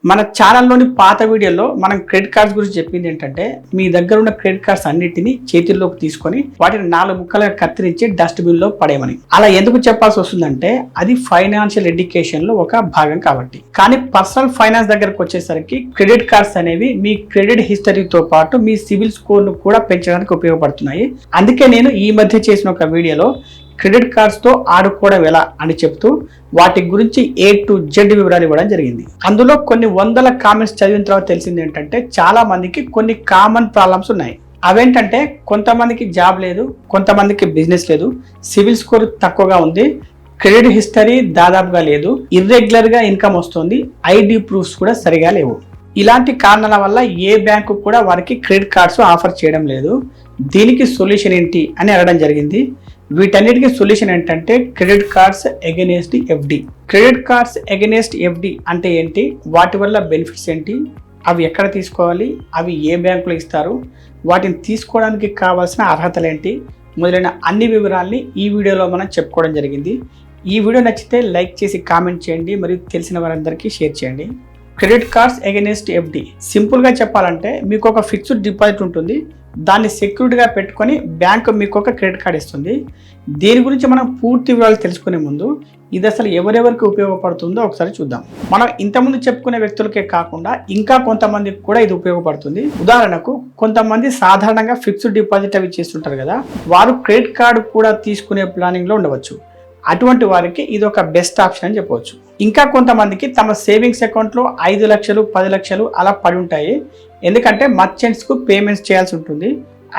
మన ఛానల్లోని పాత వీడియోలో మనం క్రెడిట్ కార్డ్స్ గురించి చెప్పింది ఏంటంటే మీ దగ్గర ఉన్న క్రెడిట్ కార్డ్స్ అన్నిటిని చేతుల్లోకి తీసుకొని వాటిని 4 ముక్కలుగా కత్తిరించి డస్ట్బిన్ లో పడేయమని. అలా ఎందుకు చెప్పాల్సి వస్తుందంటే అది ఫైనాన్షియల్ ఎడ్యుకేషన్ లో ఒక భాగం కాబట్టి. కానీ పర్సనల్ ఫైనాన్స్ దగ్గరకు వచ్చేసరికి క్రెడిట్ కార్డ్స్ అనేవి మీ క్రెడిట్ హిస్టరీతో పాటు మీ సివిల్ స్కోర్ ను కూడా పెంచడానికి ఉపయోగపడుతున్నాయి. అందుకే నేను ఈ మధ్య చేసిన ఒక వీడియోలో క్రెడిట్ కార్డ్స్ తో ఆడుకోవడం ఎలా అని చెప్తూ వాటి గురించి A to Z వివరాలు ఇవ్వడం జరిగింది. అందులో కొన్ని వందల కామెంట్స్ చదివిన తర్వాత తెలిసింది ఏంటంటే చాలా మందికి కొన్ని కామన్ ప్రాబ్లమ్స్ ఉన్నాయి. అవేంటంటే కొంతమందికి జాబ్ లేదు, కొంతమందికి బిజినెస్ లేదు, సివిల్ స్కోర్ తక్కువగా ఉంది, క్రెడిట్ హిస్టరీ దాదాపుగా లేదు, ఇర్రెగ్యులర్ గా ఇన్కమ్ వస్తుంది, ID ప్రూఫ్స్ కూడా సరిగా లేవు. ఇలాంటి కారణాల వల్ల ఏ బ్యాంకు కూడా వారికి క్రెడిట్ కార్డ్స్ ఆఫర్ చేయడం లేదు. దీనికి సొల్యూషన్ ఏంటి అని అడగడం జరిగింది. వీటన్నిటికీ సొల్యూషన్ ఏంటంటే credit cards against FD. Credit cards against FD అంటే ఏంటి, వాటి వల్ల బెనిఫిట్స్ ఏంటి, అవి ఎక్కడ తీసుకోవాలి, అవి ఏ బ్యాంకులో ఇస్తారు, వాటిని తీసుకోవడానికి కావాల్సిన అర్హతలు ఏంటి, మొదలైన అన్ని వివరాల్ని ఈ వీడియోలో మనం చెప్పుకోవడం జరిగింది. ఈ వీడియో నచ్చితే లైక్ చేసి కామెంట్ చేయండి, మరియు తెలిసిన వారందరికీ షేర్ చేయండి. క్రెడిట్ కార్డ్స్ అగైనెస్ట్ FD సింపుల్గా చెప్పాలంటే మీకు ఒక ఫిక్స్డ్ డిపాజిట్ ఉంటుంది, దాన్ని సెక్యూరిటీగా పెట్టుకొని బ్యాంకు మీకు ఒక క్రెడిట్ కార్డ్ ఇస్తుంది. దీని గురించి మనం పూర్తి వివరాలు తెలుసుకునే ముందు ఇది అసలు ఎవరెవరికి ఉపయోగపడుతుందో ఒకసారి చూద్దాం. మనం ఇంతకుముందు చెప్పుకునే వ్యక్తులకే కాకుండా ఇంకా కొంతమందికి కూడా ఇది ఉపయోగపడుతుంది. ఉదాహరణకు కొంతమంది సాధారణంగా ఫిక్స్డ్ డిపాజిట్ అవి చేస్తుంటారు కదా, వారు క్రెడిట్ కార్డు కూడా తీసుకునే ప్లానింగ్లో ఉండవచ్చు. అటువంటి వారికి ఇది ఒక బెస్ట్ ఆప్షన్ అని చెప్పవచ్చు. ఇంకా కొంతమందికి తమ సేవింగ్స్ అకౌంట్లో 5 లక్షలు 10 లక్షలు అలా పడి ఉంటాయి. ఎందుకంటే మర్చెంట్స్కు పేమెంట్స్ చేయాల్సి ఉంటుంది,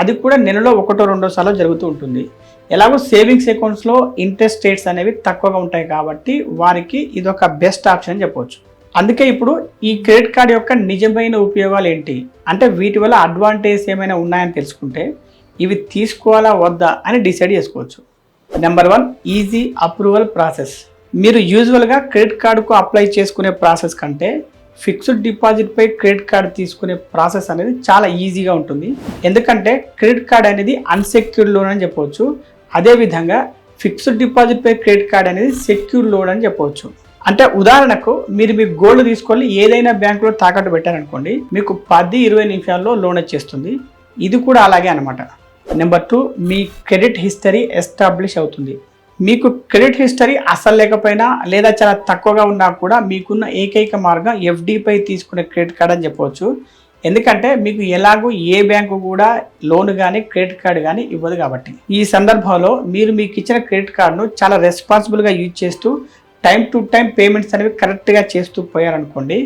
అది కూడా నెలలో 1-2 సార్లు జరుగుతూ ఉంటుంది. ఎలాగో సేవింగ్స్ అకౌంట్స్లో ఇంట్రెస్ట్ రేట్స్ అనేవి తక్కువగా ఉంటాయి కాబట్టి వారికి ఇది ఒక బెస్ట్ ఆప్షన్ అని చెప్పవచ్చు. అందుకే ఇప్పుడు ఈ క్రెడిట్ కార్డ్ యొక్క నిజమైన ఉపయోగాలు ఏంటి అంటే వీటి వల్ల అడ్వాంటేజ్ ఏమైనా ఉన్నాయని తెలుసుకుంటే ఇవి తీసుకోవాలా వద్దా అని డిసైడ్ చేసుకోవచ్చు. Number 1, easy approval process. మీరు యూజువల్గా క్రెడిట్ కార్డుకు అప్లై చేసుకునే ప్రాసెస్ కంటే ఫిక్స్డ్ డిపాజిట్ పై క్రెడిట్ కార్డు తీసుకునే ప్రాసెస్ అనేది చాలా ఈజీగా ఉంటుంది. ఎందుకంటే క్రెడిట్ కార్డ్ అనేది అన్సెక్యూర్డ్ లోన్ అని చెప్పవచ్చు. అదేవిధంగా ఫిక్స్డ్ డిపాజిట్ పై క్రెడిట్ కార్డ్ అనేది సెక్యూర్డ్ లోన్ అని చెప్పవచ్చు. అంటే ఉదాహరణకు మీరు మీ గోల్డ్ తీసుకొని ఏదైనా బ్యాంకులో తాకట్టు పెట్టారనుకోండి, మీకు 10-20 నిమిషాల్లో లోన్ వచ్చేస్తుంది. ఇది కూడా అలాగే అనమాట. నెంబర్ 2, మీ క్రెడిట్ హిస్టరీ ఎస్టాబ్లిష్ అవుతుంది. మీకు క్రెడిట్ హిస్టరీ అసలు లేకపోయినా లేదా చాలా తక్కువగా ఉన్నా కూడా మీకున్న ఏకైక మార్గం FD పై తీసుకునే క్రెడిట్ కార్డ్ అని చెప్పవచ్చు. ఎందుకంటే మీకు ఎలాగూ ఏ బ్యాంకు కూడా లోన్ కానీ క్రెడిట్ కార్డు కానీ ఇవ్వదు కాబట్టి. ఈ సందర్భంలో మీరు మీకు ఇచ్చిన క్రెడిట్ కార్డును చాలా రెస్పాన్సిబుల్గా యూజ్ చేస్తూ టైం టు టైం పేమెంట్స్ అనేవి కరెక్ట్గా చేస్తూ పోయారనుకోండి,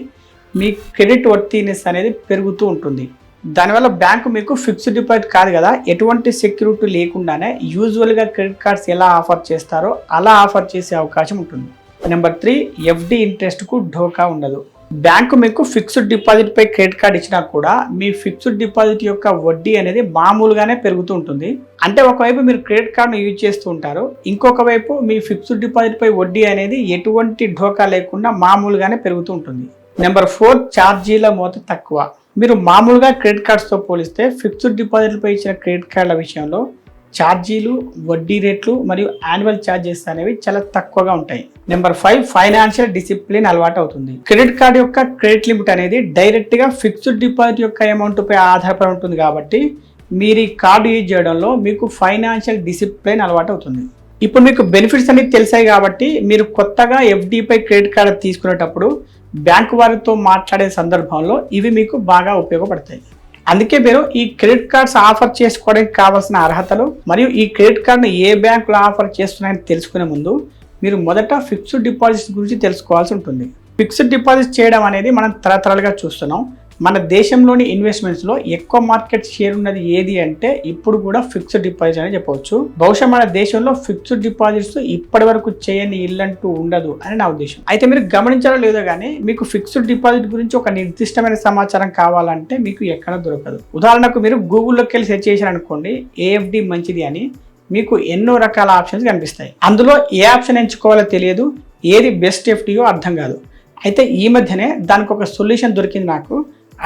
మీ క్రెడిట్ వర్తీనెస్ అనేది పెరుగుతూ ఉంటుంది. దానివల్ల బ్యాంకు మీకు ఫిక్స్డ్ డిపాజిట్ కాదు కదా, ఎటువంటి సెక్యూరిటీ లేకుండానే యూజువల్గా క్రెడిట్ కార్డ్స్ ఎలా ఆఫర్ చేస్తారో అలా ఆఫర్ చేసే అవకాశం ఉంటుంది. నెంబర్ 3, FD ఇంట్రెస్ట్కు ఢోకా ఉండదు. బ్యాంకు మీకు ఫిక్స్డ్ డిపాజిట్ పై క్రెడిట్ కార్డ్ ఇచ్చినా కూడా మీ ఫిక్స్డ్ డిపాజిట్ యొక్క వడ్డీ అనేది మామూలుగానే పెరుగుతూ ఉంటుంది. అంటే ఒకవైపు మీరు క్రెడిట్ కార్డును యూజ్ చేస్తూ ఉంటారు, ఇంకొక వైపు మీ ఫిక్స్డ్ డిపాజిట్ పై వడ్డీ అనేది ఎటువంటి ఢోకా లేకుండా మామూలుగానే పెరుగుతూ ఉంటుంది. నెంబర్ 4, ఛార్జీల మోత తక్కువ. మీరు మామూలుగా క్రెడిట్ కార్డ్స్తో పోలిస్తే ఫిక్స్డ్ డిపాజిట్లపై ఇచ్చిన క్రెడిట్ కార్డుల విషయంలో ఛార్జీలు, వడ్డీ రేట్లు మరియు యాన్యువల్ ఛార్జెస్ అనేవి చాలా తక్కువగా ఉంటాయి. నెంబర్ 5, ఫైనాన్షియల్ డిసిప్లిన్ అలవాటు అవుతుంది. క్రెడిట్ కార్డ్ యొక్క క్రెడిట్ లిమిట్ అనేది డైరెక్ట్గా ఫిక్స్డ్ డిపాజిట్ యొక్క అమౌంట్ పై ఆధారపడి ఉంటుంది కాబట్టి మీరు ఈ కార్డు యూజ్ చేయడంలో మీకు ఫైనాన్షియల్ డిసిప్లిన్ అలవాటు అవుతుంది. ఇప్పుడు మీకు బెనిఫిట్స్ అనేవి తెలిసాయి కాబట్టి మీరు కొత్తగా FD పై క్రెడిట్ కార్డు తీసుకునేటప్పుడు బ్యాంకు వారితో మాట్లాడే సందర్భంలో ఇవి మీకు బాగా ఉపయోగపడతాయి. అందుకే మీరు ఈ క్రెడిట్ కార్డ్స్ ఆఫర్ చేసుకోవడానికి కావాల్సిన అర్హతలు మరియు ఈ క్రెడిట్ కార్డును ఏ బ్యాంకులు ఆఫర్ చేస్తున్నాయని తెలుసుకునే ముందు మీరు మొదట ఫిక్స్డ్ డిపాజిట్స్ గురించి తెలుసుకోవాల్సి ఉంటుంది. ఫిక్స్డ్ డిపాజిట్ చేయడం అనేది మనం తరతరాలుగా చూస్తున్నాం. మన దేశంలోని ఇన్వెస్ట్మెంట్స్లో ఎక్కువ మార్కెట్ షేర్ ఉన్నది ఏది అంటే ఇప్పుడు కూడా ఫిక్స్డ్ డిపాజిట్ అని చెప్పవచ్చు. బహుశా మన దేశంలో ఫిక్స్డ్ డిపాజిట్స్ ఇప్పటి వరకు చేయని ఇల్లంటూ ఉండదు అని నా ఉద్దేశం. అయితే మీరు గమనించాలో లేదో కానీ మీకు ఫిక్స్డ్ డిపాజిట్ గురించి ఒక నిర్దిష్టమైన సమాచారం కావాలంటే మీకు ఎక్కడ దొరకదు. ఉదాహరణకు మీరు గూగుల్లోకి వెళ్ళి సెర్చ్ చేశారనుకోండి AFD మంచిది అని, మీకు ఎన్నో రకాల ఆప్షన్స్ కనిపిస్తాయి. అందులో ఏ ఆప్షన్ ఎంచుకోవాలో తెలియదు, ఏది బెస్ట్ FDయో అర్థం కాదు. అయితే ఈ మధ్యనే దానికి ఒక సొల్యూషన్ దొరికింది నాకు.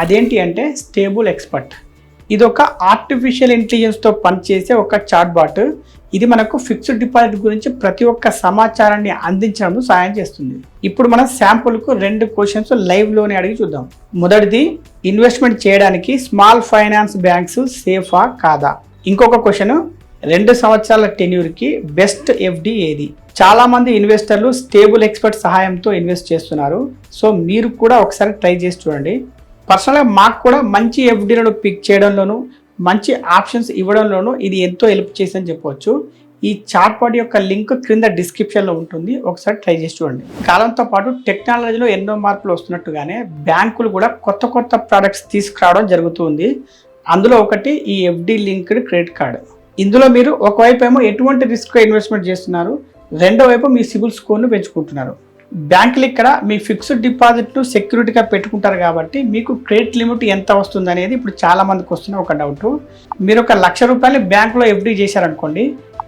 అదేంటి అంటే స్టేబుల్ ఎక్స్పర్ట్. ఇది ఒక ఆర్టిఫిషియల్ ఇంటెలిజెన్స్తో పనిచేసే ఒక చాట్ బాట్. ఇది మనకు ఫిక్స్డ్ డిపాజిట్ గురించి ప్రతి ఒక్క సమాచారాన్ని అందించడంలో సహాయం చేస్తుంది. ఇప్పుడు మనం శాంపుల్కు 2 క్వశ్చన్స్ లైవ్లోనే అడిగి చూద్దాం. మొదటిది, ఇన్వెస్ట్మెంట్ చేయడానికి స్మాల్ ఫైనాన్స్ బ్యాంక్స్ సేఫా కాదా? ఇంకొక క్వశ్చన్, 2 సంవత్సరాల టెన్యూర్కి బెస్ట్ ఎఫ్డి ఏది? చాలా మంది ఇన్వెస్టర్లు స్టేబుల్ ఎక్స్పర్ట్ సహాయంతో ఇన్వెస్ట్ చేస్తున్నారు. సో మీరు కూడా ఒకసారి ట్రై చేసి చూడండి. పర్సనల్గా మాకు కూడా మంచి ఎఫ్డీలను పిక్ చేయడంలోనూ మంచి ఆప్షన్స్ ఇవ్వడంలోనూ ఇది ఎంతో హెల్ప్ చేసిందని చెప్పవచ్చు. ఈ చాట్ బాట్ యొక్క లింక్ క్రింద డిస్క్రిప్షన్లో ఉంటుంది, ఒకసారి ట్రై చేసి చూడండి. కాలంతో పాటు టెక్నాలజీలో ఎన్నో మార్పులు వస్తున్నట్టుగానే బ్యాంకులు కూడా కొత్త కొత్త ప్రోడక్ట్స్ తీసుకురావడం జరుగుతుంది. అందులో ఒకటి ఈ ఎఫ్డి లింక్డ్ క్రెడిట్ కార్డ్. ఇందులో మీరు ఒకవైపు ఏమో ఎటువంటి రిస్క్ ఇన్వెస్ట్మెంట్ చేస్తున్నారు, రెండో వైపు మీ సిబిల్ స్కోర్ను పెంచుకుంటున్నారు. బ్యాంకులు ఇక్కడ మీ ఫిక్స్డ్ డిపాజిట్ను సెక్యూరిటీగా పెట్టుకుంటారు కాబట్టి మీకు క్రెడిట్ లిమిట్ ఎంత వస్తుంది అనేది ఇప్పుడు చాలా మందికి వస్తున్న ఒక డౌట్. మీరు ఒక ₹1,00,000 బ్యాంకులో ఎఫ్డి చేశారనుకోండి,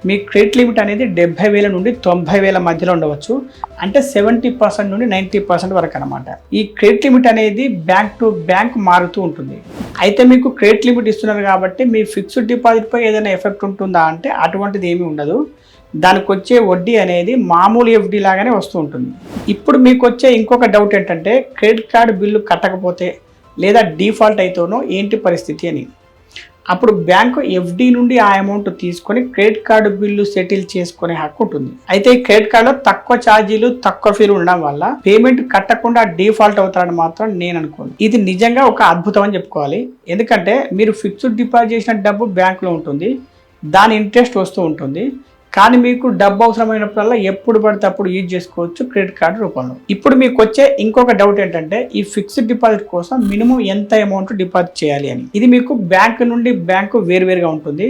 మీ క్రెడిట్ లిమిట్ అనేది 70,000 నుండి 90,000 మధ్యలో ఉండవచ్చు. అంటే 70% నుండి 90% వరకు అనమాట. ఈ క్రెడిట్ లిమిట్ అనేది బ్యాంక్ టు బ్యాంక్ మారుతూ ఉంటుంది. అయితే మీకు క్రెడిట్ లిమిట్ ఇస్తున్నారు కాబట్టి మీ ఫిక్స్డ్ డిపాజిట్పై ఏదైనా ఎఫెక్ట్ ఉంటుందా అంటే అటువంటిది ఏమీ ఉండదు. దానికి వచ్చే వడ్డీ అనేది మామూలు ఎఫ్డి లాగానే వస్తూ ఉంటుంది. ఇప్పుడు మీకు వచ్చే ఇంకొక డౌట్ ఏంటంటే, క్రెడిట్ కార్డు బిల్లు కట్టకపోతే లేదా డిఫాల్ట్ అయితేనో ఏంటి పరిస్థితి అని. అప్పుడు బ్యాంకు ఎఫ్డి నుండి ఆ అమౌంట్ తీసుకొని క్రెడిట్ కార్డు బిల్లు సెటిల్ చేసుకునే హక్కు ఉంటుంది. అయితే ఈ క్రెడిట్ కార్డులో తక్కువ ఛార్జీలు, తక్కువ ఫీలు ఉండడం వల్ల పేమెంట్ కట్టకుండా డిఫాల్ట్ అవుతారని మాత్రం నేను అనుకోను. ఇది నిజంగా ఒక అద్భుతం అని చెప్పుకోవాలి. ఎందుకంటే మీరు ఫిక్స్డ్ డిపాజిట్ చేసిన డబ్బు బ్యాంకులో ఉంటుంది, దాని ఇంట్రెస్ట్ వస్తూ ఉంటుంది. కానీ మీకు డబ్బు అవసరమైనప్పుడల్లా ఎప్పుడు పడితే అప్పుడు యూజ్ చేసుకోవచ్చు క్రెడిట్ కార్డు రూపంలో. ఇప్పుడు మీకు వచ్చే ఇంకొక డౌట్ ఏంటంటే, ఈ ఫిక్స్డ్ డిపాజిట్ కోసం మినిమం ఎంత అమౌంట్ డిపాజిట్ చేయాలి అని. ఇది మీకు బ్యాంక్ నుండి బ్యాంకు వేరువేరుగా ఉంటుంది.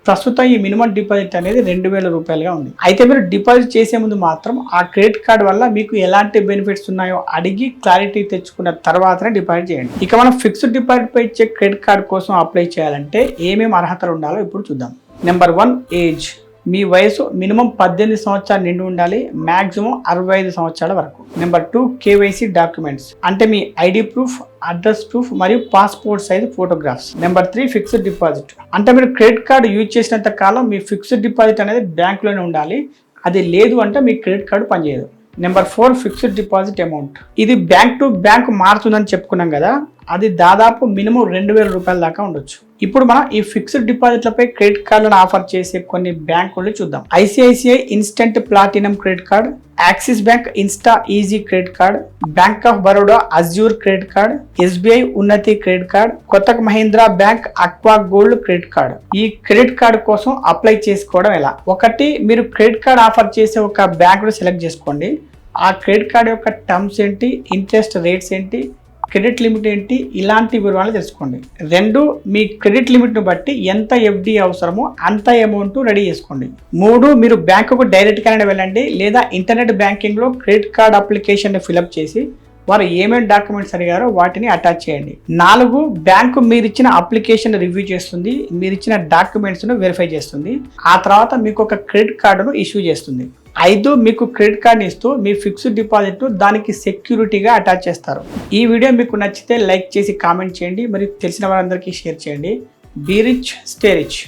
ప్రస్తుతం ఈ మినిమం డిపాజిట్ అనేది ₹2,000 ఉంది. అయితే మీరు డిపాజిట్ చేసే ముందు మాత్రం ఆ క్రెడిట్ కార్డు వల్ల మీకు ఎలాంటి బెనిఫిట్స్ ఉన్నాయో అడిగి క్లారిటీ తెచ్చుకున్న తర్వాతనే డిపాజిట్ చేయండి. ఇక మనం ఫిక్స్డ్ డిపాజిట్ పై ఇచ్చే క్రెడిట్ కార్డు కోసం అప్లై చేయాలంటే ఏమేమి అర్హతలు ఉండాలో ఇప్పుడు చూద్దాం. Number 1, age. మీ వయసు మినిమం 18 సంవత్సరాలు నిండి ఉండాలి, మ్యాక్సిమం 65 సంవత్సరాల వరకు. నెంబర్ 2, కేవైసీ డాక్యుమెంట్స్, అంటే మీ ఐడి ప్రూఫ్, అడ్రస్ ప్రూఫ్ మరియు passport size photographs. Number 3, fixed deposit, అంటే మీరు క్రెడిట్ కార్డు యూజ్ చేసినంత కాలం మీ ఫిక్స్డ్ డిపాజిట్ అనేది బ్యాంకులోనే ఉండాలి. అది లేదు అంటే మీ క్రెడిట్ కార్డు పనిచేయదు. Number 4, fixed deposit amount. ఇది బ్యాంక్ టు బ్యాంక్ మారుతుందని చెప్పుకున్నాం కదా, అది దాదాపు మినిమం ₹2,000 దాకా ఉండొచ్చు. ఇప్పుడు మనం ఈ ఫిక్స్డ్ డిపాజిట్లపై క్రెడిట్ కార్డులను ఆఫర్ చేసే కొన్ని బ్యాంకులు చూద్దాం. ICICI instant platinum credit card, Axis bank Insta Easy credit card, bank of Baroda Azure credit card, SBI Unnati credit card, Kotak Mahindra bank Aqua Gold credit card. ఈ క్రెడిట్ కార్డు కోసం అప్లై చేసుకోవడం ఎలా? ఒకటి, మీరు క్రెడిట్ కార్డ్ ఆఫర్ చేసే ఒక బ్యాంకును సెలెక్ట్ చేసుకోండి. ఆ క్రెడిట్ కార్డు యొక్క టర్మ్స్ ఏంటి, ఇంట్రెస్ట్ రేట్స్ ఏంటి, క్రెడిట్ లిమిట్ ఏంటి, ఇలాంటి వివరాలు తెలుసుకోండి. 2, మీ క్రెడిట్ లిమిట్ను బట్టి ఎంత ఎఫ్డి అవసరమో అంత అమౌంట్ రెడీ చేసుకోండి. 3, మీరు బ్యాంకుకు డైరెక్ట్గానే వెళ్ళండి లేదా ఇంటర్నెట్ బ్యాంకింగ్లో క్రెడిట్ కార్డ్ అప్లికేషన్ ఫిలప్ చేసి వారు ఏమేమి డాక్యుమెంట్స్ అడిగారో వాటిని అటాచ్ చేయండి. 4, బ్యాంకు మీరు ఇచ్చిన అప్లికేషన్ రివ్యూ చేస్తుంది, మీరు ఇచ్చిన డాక్యుమెంట్స్ను వెరిఫై చేస్తుంది. ఆ తర్వాత మీకు ఒక క్రెడిట్ కార్డును ఇష్యూ చేస్తుంది. 5, మీకు క్రెడిట్ కార్డ్ని ఇస్తూ మీ ఫిక్స్డ్ డిపాజిట్ను దానికి సెక్యూరిటీగా అటాచ్ చేస్తారు. ఈ వీడియో మీకు నచ్చితే లైక్ చేసి కామెంట్ చేయండి, మరియు తెలిసిన వారందరికీ షేర్ చేయండి. Be rich, stay rich.